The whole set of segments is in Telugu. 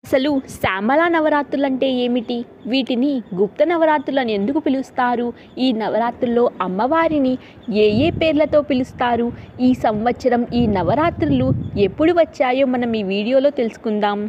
అసలు శ్యామల నవరాత్రులంటే ఏమిటి? వీటిని గుప్త నవరాత్రులని ఎందుకు పిలుస్తారు? ఈ నవరాత్రుల్లో అమ్మవారిని ఏ ఏ పేర్లతో పిలుస్తారు? ఈ సంవత్సరం ఈ నవరాత్రులు ఎప్పుడు వచ్చాయో మనం ఈ వీడియోలో తెలుసుకుందాం.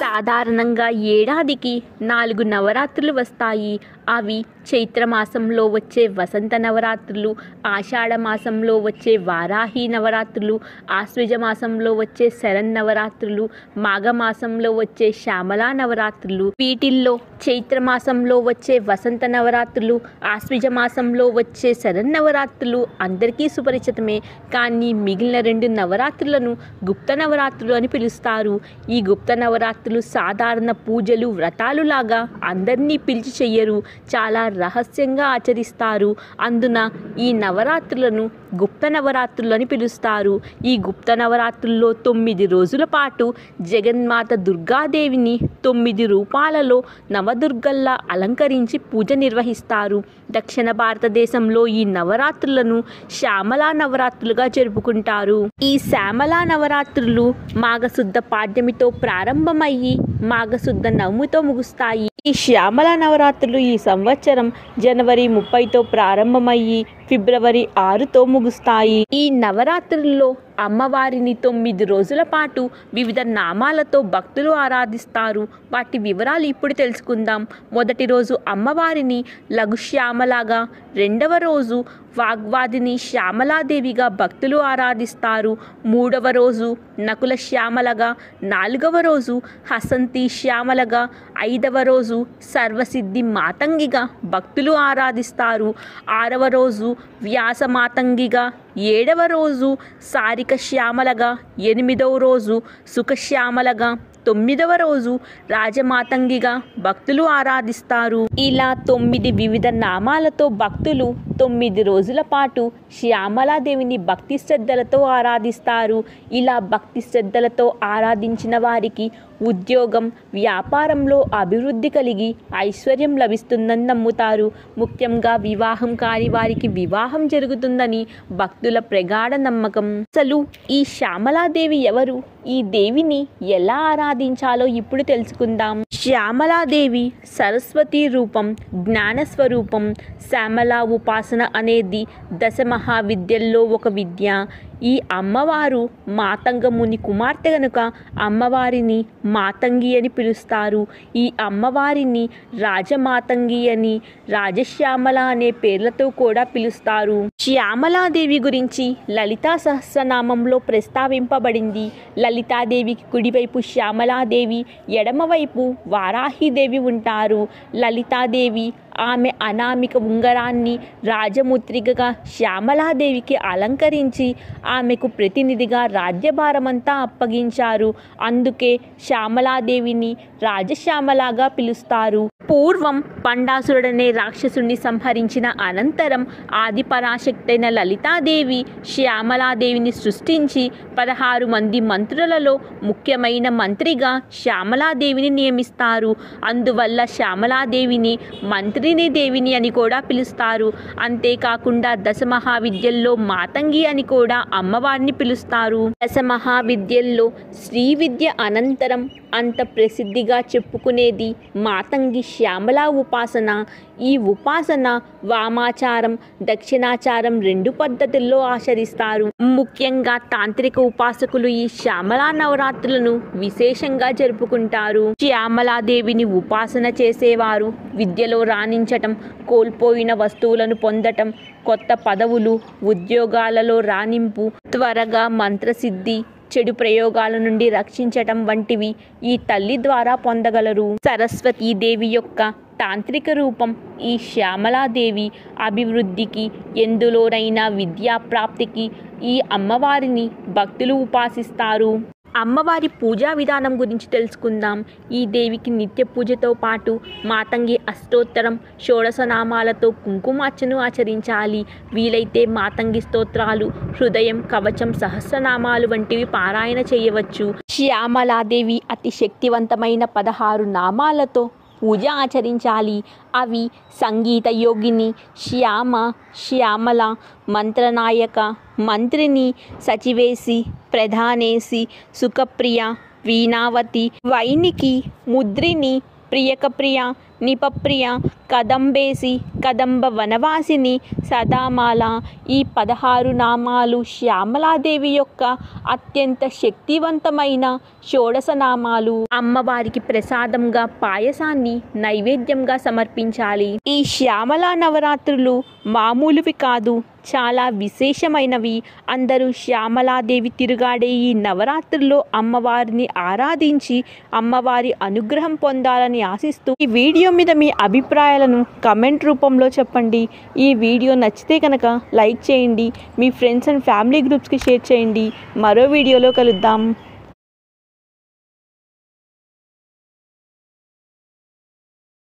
సాధారణంగా ఏడాదికి 4 నవరాత్రులు వస్తాయి. అవి చైత్రమాసంలో వచ్చే వసంత నవరాత్రులు, ఆషాఢ మాసంలో వచ్చే వారాహి నవరాత్రులు, ఆశ్వజ మాసంలో వచ్చే శరన్నవరాత్రులు, మాఘమాసంలో వచ్చే శ్యామలా నవరాత్రులు. వీటిల్లో చైత్రమాసంలో వచ్చే వసంత నవరాత్రులు, ఆశ్వజ మాసంలో వచ్చే శరన్నవరాత్రులు అందరికీ సుపరిచితమే. కానీ మిగిలిన 2 నవరాత్రులను గుప్త నవరాత్రులు అని పిలుస్తారు. ఈ గుప్త నవరాత్రులు సాధారణ పూజలు, వ్రతాలు లాగా అందరినీ పిలిచి చెయ్యరు. చాలా రహస్యంగా ఆచరిస్తారు. అందున ఈ నవరాత్రులను గుప్త నవరాత్రులు అని పిలుస్తారు. ఈ గుప్త నవరాత్రుల్లో 9 రోజుల పాటు జగన్మాత దుర్గాదేవిని 9 రూపాలలో నవదుర్గల్లా అలంకరించి పూజ నిర్వహిస్తారు. దక్షిణ భారతదేశంలో ఈ నవరాత్రులను శ్యామలా నవరాత్రులుగా జరుపుకుంటారు. ఈ శ్యామలా నవరాత్రులు మాఘశుద్ధ పాడ్యమితో ప్రారంభమయ్యి మాఘశుద్ధ నవమితో ముగుస్తాయి. ఈ శ్యామలా నవరాత్రులు ఈ సంవత్సరం జనవరి 30తో ప్రారంభమయ్యి ఫిబ్రవరి 6తో ముగుస్తాయి. ఈ నవరాత్రుల్లో అమ్మవారిని 9 రోజుల పాటు వివిధ నామాలతో భక్తులు ఆరాధిస్తారు. వాటి వివరాలు ఇప్పుడు తెలుసుకుందాం. మొదటి రోజు అమ్మవారిని లఘుశ్యామలాగా, రెండవ రోజు వాగ్వాదిని శ్యామలాదేవిగా భక్తులు ఆరాధిస్తారు. మూడవ రోజు నకుల శ్యామలగా, 4వ రోజు హసంతి శ్యామలగా, 5వ రోజు సర్వసిద్ధి మాతంగిగా భక్తులు ఆరాధిస్తారు. 6వ రోజు వ్యాస మాతంగిగా, 7వ రోజు సారిక శ్యామలగా, 8వ రోజు సుఖశ్యామలగా, 9వ రోజు రాజమాతంగిగా భక్తులు ఆరాధిస్తారు. ఇలా 9 వివిధ నామాలతో భక్తులు 9 రోజుల పాటు శ్యామలాదేవిని భక్తి శ్రద్ధలతో ఆరాధిస్తారు. ఇలా భక్తి శ్రద్ధలతో ఆరాధించిన వారికి ఉద్యోగం, వ్యాపారంలో అభివృద్ధి కలిగి ఐశ్వర్యం లభిస్తుందని నమ్ముతారు. ముఖ్యంగా వివాహం కాని వారికి వివాహం జరుగుతుందని భక్తుల ప్రగాఢ నమ్మకం. అసలు ఈ శ్యామలాదేవి ఎవరు? ఈ దేవిని ఎలా ఆరాధించాలో ఇప్పుడు తెలుసుకుందాం. శ్యామలాదేవి సరస్వతి రూపం, జ్ఞానస్వరూపం. శ్యామలా ఉపాసన అనేది 10 మహావిద్యల్లో ఒక విద్య. ఈ అమ్మవారు మాతంగముని కుమార్తె కనుక అమ్మవారిని మాతంగి అని పిలుస్తారు. ఈ అమ్మవారిని రాజమాతంగి అని, రాజశ్యామల అనే పేర్లతో కూడా పిలుస్తారు. శ్యామలాదేవి గురించి లలితా సహస్రనామంలో ప్రస్తావింపబడింది. లలితాదేవికి కుడివైపు శ్యామలాదేవి, ఎడమవైపు వారాహిదేవి ఉంటారు. లలితాదేవి ఆమె అనామిక ఉంగరాన్ని రాజముద్రికగా శ్యామలాదేవికి అలంకరించి ఆమెకు ప్రతినిధిగా రాజ్యభారమంతా అప్పగించారు. అందుకే శ్యామలాదేవిని రాజశ్యామలాగా పిలుస్తారు. పూర్వం పండాసురుడనే రాక్షసుడిని సంహరించిన అనంతరం ఆదిపరాశక్తి అయిన లలితాదేవి శ్యామలాదేవిని సృష్టించి 16 మంది మంత్రులలో ముఖ్యమైన మంత్రిగా శ్యామలాదేవిని నియమిస్తారు. అందువల్ల శ్యామలాదేవిని మంత్రిని దేవిని అని కూడా పిలుస్తారు. అంతేకాకుండా 10 మహావిద్యల్లో మాతంగి అని కూడా అమ్మవారిని పిలుస్తారు. 10 మహావిద్యల్లో శ్రీ విద్య అనంతరం అంత ప్రసిద్ధిగా చెప్పుకునేది మాతంగి శ్యామలా ఉపాసన. ఈ ఉపాసన వామాచారం, దక్షిణాచారం 2 పద్ధతుల్లో ఆచరిస్తారు. ముఖ్యంగా తాంత్రిక ఉపాసకులు ఈ శ్యామలా నవరాత్రులను విశేషంగా జరుపుకుంటారు. శ్యామలాదేవిని ఉపాసన చేసేవారు విద్యలో రాణించటం, కోల్పోయిన వస్తువులను పొందటం, కొత్త పదవులు, ఉద్యోగాలలో రాణింపు, త్వరగా మంత్రసిద్ధి, చెడు ప్రయోగాల నుండి రక్షించటం వంటివి ఈ తల్లి ద్వారా పొందగలరు. సరస్వతీదేవి యొక్క తాంత్రిక రూపం ఈ శ్యామలాదేవి. అభివృద్ధికి, ఎందులోనైనా విద్యాప్రాప్తికి ఈ అమ్మవారిని భక్తులు ఉపాసిస్తారు. అమ్మవారి పూజా విధానం గురించి తెలుసుకుందాం. ఈ దేవికి నిత్య పూజతో పాటు మాతంగి అష్టోత్తరం, షోడశనామాలతో కుంకుమార్చను ఆచరించాలి. వీలైతే మాతంగి స్తోత్రాలు, హృదయం, కవచం, సహస్రనామాలు వంటివి పారాయణ చేయవచ్చు. శ్యామలాదేవి అతి శక్తివంతమైన 16 నామాలతో పూజ ఆచరించాలి. అవి సంగీత యోగిని, శ్యామ, శ్యామల, మంత్రనాయక, మంత్రిని, సచివేసి, ప్రధానేసి, సుఖప్రియ, వీణావతి, వైనికి, ముద్రిని, ప్రియకప్రియ, నిపప్రియ, కదంబేసి, కదంబ వనవాసిని, సదామాల. ఈ 16 నామాలు శ్యామలాదేవి యొక్క అత్యంత శక్తివంతమైన షోడశ నామాలు. అమ్మవారికి ప్రసాదంగా పాయసాన్ని నైవేద్యంగా సమర్పించాలి. ఈ శ్యామలా నవరాత్రులు మామూలువి కాదు, చాలా విశేషమైనవి. అందరూ శ్యామలాదేవి తిరుగాడే ఈ నవరాత్రుల్లో అమ్మవారిని ఆరాధించి అమ్మవారి అనుగ్రహం పొందాలని ఆశిస్తూ ఈ వీడియో మీద మీ అభిప్రాయాలను కమెంట్ రూపంలో చెప్పండి. ఈ వీడియో నచ్చితే కనుక లైక్ చేయండి. మీ ఫ్రెండ్స్ అండ్ ఫ్యామిలీ గ్రూప్స్కి షేర్ చేయండి. మరో వీడియోలో కలుద్దాం.